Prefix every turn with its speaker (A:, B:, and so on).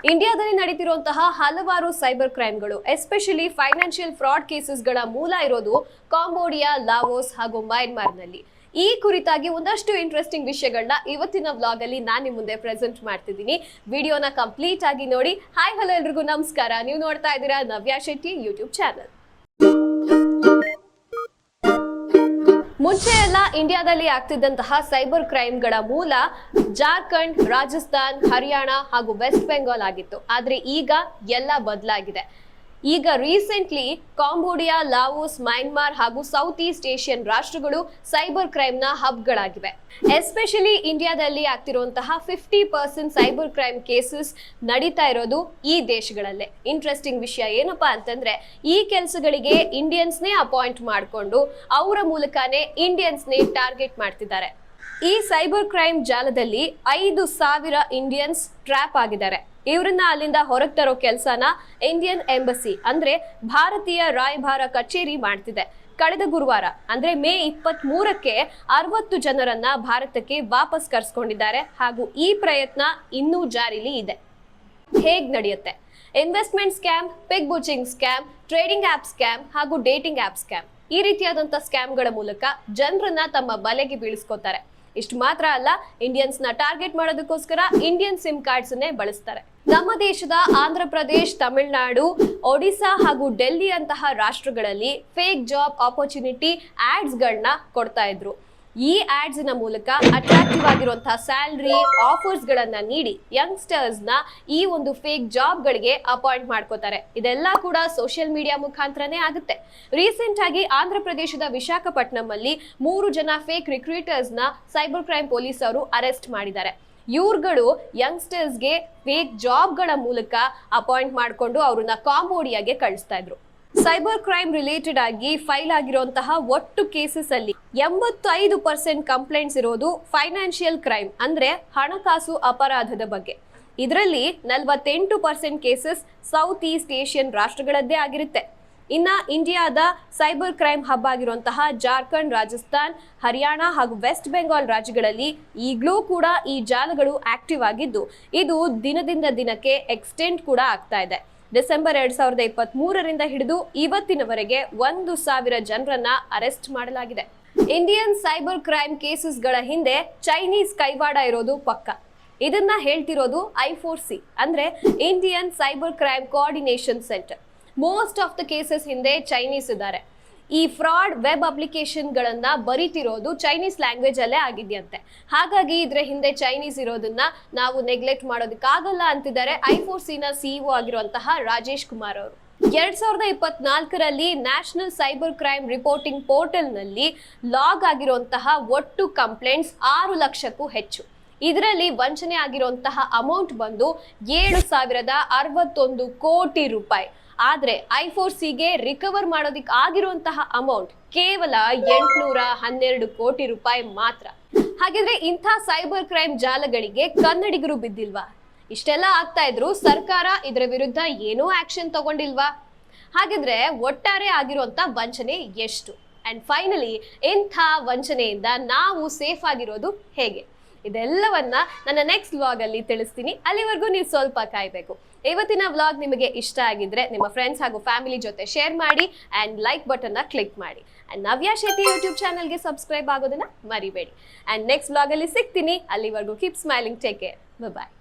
A: ಇಂಡಿಯಾದಲ್ಲಿ ನಡೀತಿರುವಂತಹ ಹಲವಾರು cyber ಕ್ರೈಮ್ಗಳು especially financial fraud ಕೇಸಸ್ಗಳ ಮೂಲ ಇರೋದು ಕಾಂಬೋಡಿಯಾ, ಲಾವೋಸ್ ಹಾಗೂ ಮಯನ್ಮಾರ್ನಲ್ಲಿ. ಈ ಕುರಿತಾಗಿ ಒಂದಷ್ಟು ಇಂಟ್ರೆಸ್ಟಿಂಗ್ ವಿಷಯಗಳನ್ನ ಇವತ್ತಿನ ವ್ಲಾಗ್ ಅಲ್ಲಿ ನಾನು ನಿಮ್ಮ ಮುಂದೆ ಪ್ರೆಸೆಂಟ್ ಮಾಡ್ತಿದ್ದೀನಿ. ವಿಡಿಯೋನ ಕಂಪ್ಲೀಟ್ ಆಗಿ ನೋಡಿ. ಹಾಯ್ ಹಲೋ ಎಲ್ರಿಗೂ ನಮಸ್ಕಾರ. ನೀವು ನೋಡ್ತಾ ಇದ್ದೀರಾ ನವ್ಯಾ ಶೆಟ್ಟಿ ಯೂಟ್ಯೂಬ್ ಚಾನಲ್. ಮುಂಚೆ ಎಲ್ಲ ಇಂಡಿಯಾದಲ್ಲಿ ಆಗ್ತಿದ್ದಂತಹ ಸೈಬರ್ ಕ್ರೈಮ್ಗಳ ಮೂಲ ಜಾರ್ಖಂಡ್, ರಾಜಸ್ಥಾನ್, ಹರಿಯಾಣ ಹಾಗೂ ವೆಸ್ಟ್ ಬೆಂಗಾಲ್ ಆಗಿತ್ತು. ಆದ್ರೆ ಈಗ ಎಲ್ಲ ಬದಲಾಗಿದೆ. ಈಗ ರೀಸೆಂಟ್ಲಿ ಕಾಂಬೋಡಿಯಾ, ಲಾವೋಸ್, ಮಯನ್ಮಾರ್ ಹಾಗೂ ಸೌತ್ ಈಸ್ಟ್ ಏಷ್ಯನ್ ರಾಷ್ಟ್ರಗಳು ಸೈಬರ್ ಕ್ರೈಮ್ನ ಹಬ್ಗಳಾಗಿವೆ. ಎಸ್ಪೆಷಲಿ ಇಂಡಿಯಾದಲ್ಲಿ ಆಗ್ತಿರುವಂತಹ 50% ಸೈಬರ್ ಕ್ರೈಮ್ ಕೇಸಸ್ ನಡೀತಾ ಇರೋದು ಈ ದೇಶಗಳಲ್ಲೇ. ಇಂಟ್ರೆಸ್ಟಿಂಗ್ ವಿಷಯ ಏನಪ್ಪಾ ಅಂತಂದ್ರೆ, ಈ ಕೆಲಸಗಳಿಗೆ ಇಂಡಿಯನ್ಸ್ನೇ ಅಪಾಯಿಂಟ್ ಮಾಡಿಕೊಂಡು ಅವರ ಮೂಲಕನೇ ಇಂಡಿಯನ್ಸ್ನೇ ಟಾರ್ಗೆಟ್ ಮಾಡ್ತಿದ್ದಾರೆ. ಈ ಸೈಬರ್ ಕ್ರೈಮ್ ಜಾಲದಲ್ಲಿ 5,000 ಇಂಡಿಯನ್ಸ್ ಟ್ರ್ಯಾಪ್ ಆಗಿದ್ದಾರೆ. ಇವರನ್ನ ಅಲ್ಲಿಂದ ಹೊರಗೆ ತರೋ ಕೆಲಸನ ಇಂಡಿಯನ್ ಎಂಬಸಿ ಅಂದ್ರೆ ಭಾರತೀಯ ರಾಯಭಾರ ಕಚೇರಿ ಮಾಡ್ತಿದೆ. ಕಳೆದ ಗುರುವಾರ ಅಂದ್ರೆ ಮೇ 23ಕ್ಕೆ 60 ಜನರನ್ನ ಭಾರತಕ್ಕೆ ವಾಪಸ್ ಕರ್ಸ್ಕೊಂಡಿದ್ದಾರೆ. ಹಾಗೂ ಈ ಪ್ರಯತ್ನ ಇನ್ನೂ ಜಾರಿಲಿ ಇದೆ. ಹೇಗ್ ನಡೆಯುತ್ತೆ? Investment scam, pig butchering scam, trading app scam ಹಾಗೂ ಡೇಟಿಂಗ್ ಆಪ್ ಸ್ಕ್ಯಾಮ್, ಈ ರೀತಿಯಾದಂತಹ ಸ್ಕ್ಯಾಮ್ಗಳ ಮೂಲಕ ಜನರನ್ನ ತಮ್ಮ ಬಲೆಗೆ ಬೀಳಿಸ್ಕೊತಾರೆ. ಇಷ್ಟು ಮಾತ್ರ ಅಲ್ಲ, ಇಂಡಿಯನ್ಸ್ ನ ಟಾರ್ಗೆಟ್ ಮಾಡೋದಕ್ಕೋಸ್ಕರ ಇಂಡಿಯನ್ ಸಿಮ್ ಕಾರ್ಡ್ಸ್ ಅನ್ನೇ ಬಳಸ್ತಾರೆ. ನಮ್ಮ ದೇಶದ ಆಂಧ್ರ ಪ್ರದೇಶ್, ತಮಿಳುನಾಡು, ಒಡಿಶಾ ಹಾಗೂ ಡೆಲ್ಲಿ ಅಂತಹ ರಾಷ್ಟ್ರಗಳಲ್ಲಿ ಫೇಕ್ ಜಾಬ್ ಆಪರ್ಚುನಿಟಿ ಆಡ್ಸ್ ಗಳನ್ನ ಕೊಡ್ತಾ ಇದ್ರು. ಈ ಆಡ್ಸ್ ನ ಮೂಲಕ ಅಟ್ರಾಕ್ಟಿವ್ ಆಗಿರುವಂತಹ ಸ್ಯಾಲರಿ ಆಫರ್ಸ್ ಗಳನ್ನ ನೀಡಿ ಯಂಗ್ಸ್ಟರ್ಸ್ ನ ಈ ಒಂದು ಫೇಕ್ ಜಾಬ್ ಗಳಿಗೆ ಅಪಾಯಿಂಟ್ ಮಾಡ್ಕೋತಾರೆ. ಇದೆಲ್ಲ ಕೂಡ ಸೋಷಿಯಲ್ ಮೀಡಿಯಾ ಮುಖಾಂತರನೇ ಆಗುತ್ತೆ. ರೀಸೆಂಟ್ ಆಗಿ ಆಂಧ್ರ ಪ್ರದೇಶದ ವಿಶಾಖಪಟ್ಟಣಂ ಅಲ್ಲಿ 3 ಜನ ಫೇಕ್ ರಿಕ್ರೂಟರ್ಸ್ ನ ಸೈಬರ್ ಕ್ರೈಮ್ ಪೊಲೀಸರು ಅರೆಸ್ಟ್ ಮಾಡಿದ್ದಾರೆ. ಇವ್ರುಗಳು ಯಂಗ್ಸ್ಟರ್ಸ್ಗೆ ಫೇಕ್ ಜಾಬ್ ಗಳ ಮೂಲಕ ಅಪಾಯಿಂಟ್ ಮಾಡಿಕೊಂಡು ಅವ್ರನ್ನ ಕಾಂಬೋಡಿಯಾಗೆ ಕಳಿಸ್ತಾ ಇದ್ರು. ಸೈಬರ್ ಕ್ರೈಮ್ ರಿಲೇಟೆಡ್ ಆಗಿ ಫೈಲ್ ಆಗಿರುವಂತಹ ಒಟ್ಟು ಕೇಸಸ್ ಅಲ್ಲಿ 85% ಕಂಪ್ಲೇಂಟ್ಸ್ ಇರೋದು ಫೈನಾನ್ಷಿಯಲ್ ಕ್ರೈಮ್ ಅಂದ್ರೆ ಹಣಕಾಸು ಅಪರಾಧದ ಬಗ್ಗೆ. ಇದರಲ್ಲಿ 48% ಕೇಸಸ್ ಸೌತ್ ಈಸ್ಟ್ ಏಷ್ಯನ್ ರಾಷ್ಟ್ರಗಳದ್ದೇ ಆಗಿರುತ್ತೆ. ಇನ್ನ ಇಂಡಿಯಾದ ಸೈಬರ್ ಕ್ರೈಮ್ ಹಬ್ ಆಗಿರುವಂತಹ ಜಾರ್ಖಂಡ್, ರಾಜಸ್ಥಾನ್, ಹರಿಯಾಣ ಹಾಗೂ ವೆಸ್ಟ್ ಬೆಂಗಾಲ್ ರಾಜ್ಯಗಳಲ್ಲಿ ಈಗಲೂ ಕೂಡ ಈ ಜಾಲಗಳು ಆಕ್ಟಿವ್ ಆಗಿದ್ದು, ಇದು ದಿನದಿಂದ ದಿನಕ್ಕೆ ಎಕ್ಸ್ಟೆಂಡ್ ಕೂಡ ಆಗ್ತಾ ಇದೆ. ಡಿಸೆಂಬರ್ 2023ರಿಂದ ಹಿಡಿದು ಇವತ್ತಿನವರೆಗೆ 1,000 ಜನರನ್ನ ಅರೆಸ್ಟ್ ಮಾಡಲಾಗಿದೆ. ಇಂಡಿಯನ್ ಸೈಬರ್ ಕ್ರೈಮ್ ಕೇಸಸ್ಗಳ ಹಿಂದೆ ಚೈನೀಸ್ ಕೈವಾಡ ಇರೋದು ಪಕ್ಕ. ಇದನ್ನ ಹೇಳ್ತಿರೋದು I4C ಅಂದ್ರೆ Indian cyber crime coordination centre. Most of the cases ಹಿಂದೆ ಚೈನೀಸ್ ಇದ್ದಾರೆ. ಈ ಫ್ರಾಡ್ ವೆಬ್ ಅಪ್ಲಿಕೇಶನ್ ಗಳನ್ನ ಬರೀತಿರೋದು ಚೈನೀಸ್ ಲ್ಯಾಂಗ್ವೇಜ್ ಅಲ್ಲೇ ಆಗಿದೆಯಂತೆ. ಹಾಗಾಗಿ ಇದ್ರ ಹಿಂದೆ ಚೈನೀಸ್ ಇರೋದನ್ನ ನಾವು ನೆಗ್ಲೆಕ್ಟ್ ಮಾಡೋದಕ್ಕಾಗಲ್ಲ ಅಂತಿದ್ದಾರೆ I4C ನ CEO ಆಗಿರುವಂತಹ ರಾಜೇಶ್ ಕುಮಾರ್ ಅವರು. 2024ರಲ್ಲಿ national cyber crime reporting portal ನಲ್ಲಿ ಲಾಗ್ ಆಗಿರುವಂತಹ ಒಟ್ಟು ಕಂಪ್ಲೇಂಟ್ಸ್ 6 ಲಕ್ಷಕ್ಕೂ ಹೆಚ್ಚು. ಇದರಲ್ಲಿ ವಂಚನೆ ಆಗಿರುವಂತಹ ಅಮೌಂಟ್ ಬಂದು 7,061 ಕೋಟಿ ರೂಪಾಯಿ. ಆದ್ರೆ I4Cಗೆ ರಿಕವರ್ ಮಾಡೋದಿಕ್ ಆಗಿರುವಂತಹ ಅಮೌಂಟ್ ಕೇವಲ 812 ಕೋಟಿ ರೂಪಾಯಿ ಮಾತ್ರ. ಹಾಗಿದ್ರೆ ಇಂಥ ಸೈಬರ್ ಕ್ರೈಮ್ ಜಾಲಗಳಿಗೆ ಕನ್ನಡಿಗರು ಬಿದ್ದಿಲ್ವಾ? ಇಷ್ಟೆಲ್ಲ ಆಗ್ತಾ ಇದ್ರು ಸರ್ಕಾರ ಇದರ ವಿರುದ್ಧ ಏನೂ ಆಕ್ಷನ್ ತಗೊಂಡಿಲ್ವಾ? ಹಾಗಿದ್ರೆ ಒಟ್ಟಾರೆ ಆಗಿರುವಂತ ವಂಚನೆ ಎಷ್ಟು? ಅಂಡ್ ಫೈನಲಿ ಇಂಥ ವಂಚನೆಯಿಂದ ನಾವು ಸೇಫ್ ಆಗಿರೋದು ಹೇಗೆ? ಇದೆಲ್ಲವನ್ನ ನನ್ನ ನೆಕ್ಸ್ಟ್ ವ್ಲಾಗ್ ಅಲ್ಲಿ ತಿಳಿಸ್ತೀನಿ. ಅಲ್ಲಿವರೆಗೂ ನೀವು ಸ್ವಲ್ಪ ಕಾಯ್ಬೇಕು. ಇವತ್ತಿನ ವ್ಲಾಗ್ ನಿಮಗೆ ಇಷ್ಟ ಆಗಿದ್ರೆ ನಿಮ್ಮ ಫ್ರೆಂಡ್ಸ್ ಹಾಗೂ ಫ್ಯಾಮಿಲಿ ಜೊತೆ ಶೇರ್ ಮಾಡಿ ಅಂಡ್ ಲೈಕ್ ಬಟನ್ ನ ಕ್ಲಿಕ್ ಮಾಡಿ. ಅಂಡ್ ನವ್ಯಾ ಶೆಟ್ಟಿ ಯೂಟ್ಯೂಬ್ ಚಾನಲ್ಗೆ ಸಬ್ಸ್ಕ್ರೈಬ್ ಆಗೋದನ್ನ ಮರಿಬೇಡಿ. ಅಂಡ್ ನೆಕ್ಸ್ಟ್ ವ್ಲಾಗ್ ಅಲ್ಲಿ ಸಿಗ್ತೀನಿ. ಅಲ್ಲಿವರೆಗೂ ಕೀಪ್ ಸ್ಮೈಲಿಂಗ್, ಟೇಕ್ ಕೇರ್, ಬಾಯ್.